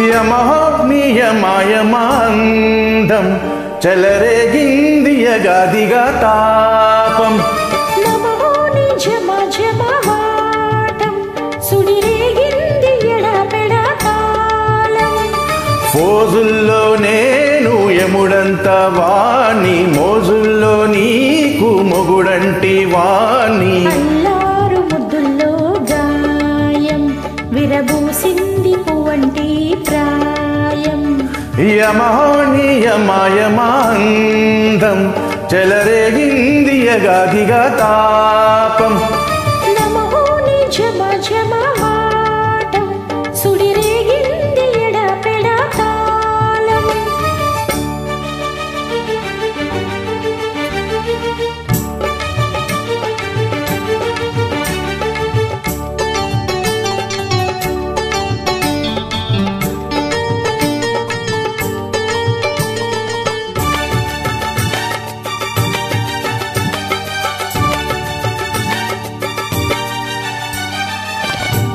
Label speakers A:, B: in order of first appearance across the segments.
A: యమహోగ్నియమాయమాందం చెలరేగింది యగాదిగా తాపం ఫోజుల్లో నేను యముడంత వాణ్ణి మోజుల్లో నీకు మొగుడంటి వాణ్ణి
B: అల్లారు ముద్దుల్లో గాయం విరబూసింది పువ్వంటి ప్రాయం
A: యమహోగ్నియమాయమాందం చెలరేగింది యగాదిగా తాపం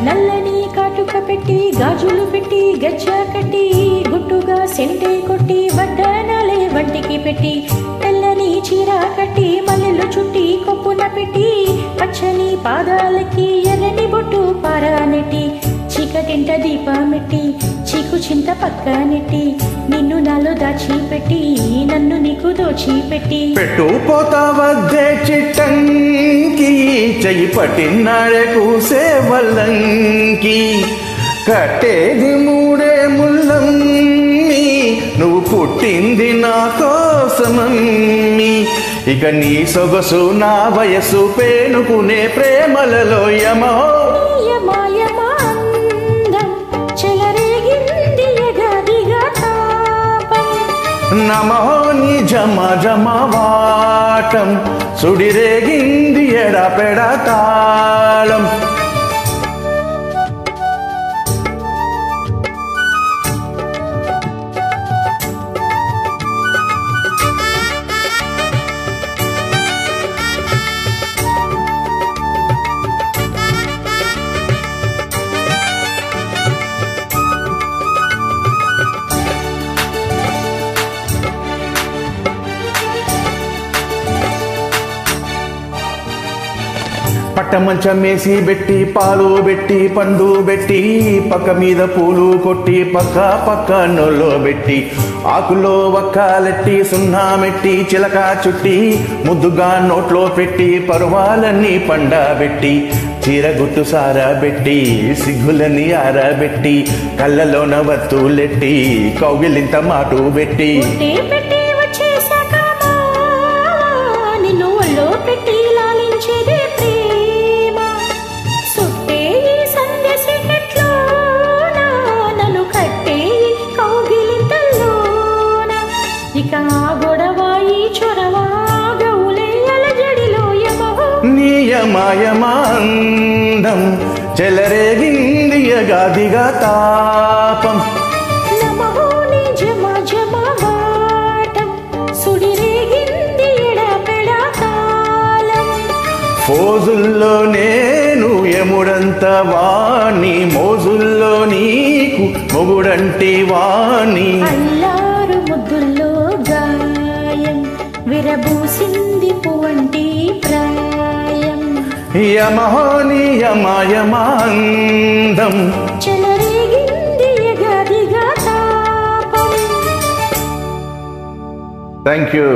B: నల్లని కాటుక పెట్టి గాజులు పెట్టి గజ్జ కట్టి గుట్టుగా సెంటే కొట్టి వడ్డానాలే వంటికి పెట్టి తెల్లని చీర కట్టి మల్లెలు చుట్టి కొప్పున పెట్టి పచ్చని పాదాలకి ఎర్రని బొట్టు పారానెట్టి చీకటింట దీపమెట్టి చీకు చింత పక్క నెట్టి నిన్ను నాలో దాచిపెట్టి నన్ను నీకు దోచిపెట్టి
A: పెట్టు పోతా వద్దే చిట్టంకి చెయ్యి పట్టినాడే కూసే వల్లంకి కట్టేది మూడే ముల్లమ్మి నువ్వు పుట్టింది నా కోసమమ్మి ఇక నీ సొగసు నా వయసు పేనుకునే ప్రేమలలో నమోని జమ జమవాటం సుడిరేగింది ఎడపెడ తాళం పట్టమంచం వేసి పెట్టి పాలు పెట్టి పండు పెట్టి పక్క మీద పూలు కొట్టి పక్క పక్క నోల్లో పెట్టి ఆకులో వక్కాలెట్టి సున్నా మెట్టి చిలక చుట్టి ముద్దుగా నోట్లో పెట్టి పరువాలన్నీ పండబెట్టి చీరగుట్టు సారబెట్టి సిగ్గులని ఆరబెట్టి కళ్ళలోన వత్తులెట్టి కౌగిలింత మాటు పెట్టి నియమయమాందం చెలరేగింది యగాదిగా తాపం ఫోజుల్లో నేను యముడంత వాణ్ణి మోజుల్లో నీకు మొగుడంటి వాణ్ణి
B: అల్లారు ముద్దుల్లో గాయం విరబూసింది పువ్వంటి ప్రాయం
A: యమహోనియమాయమాందం
B: చెలరేగింది యగాదిగా తాపం.
A: Thank you.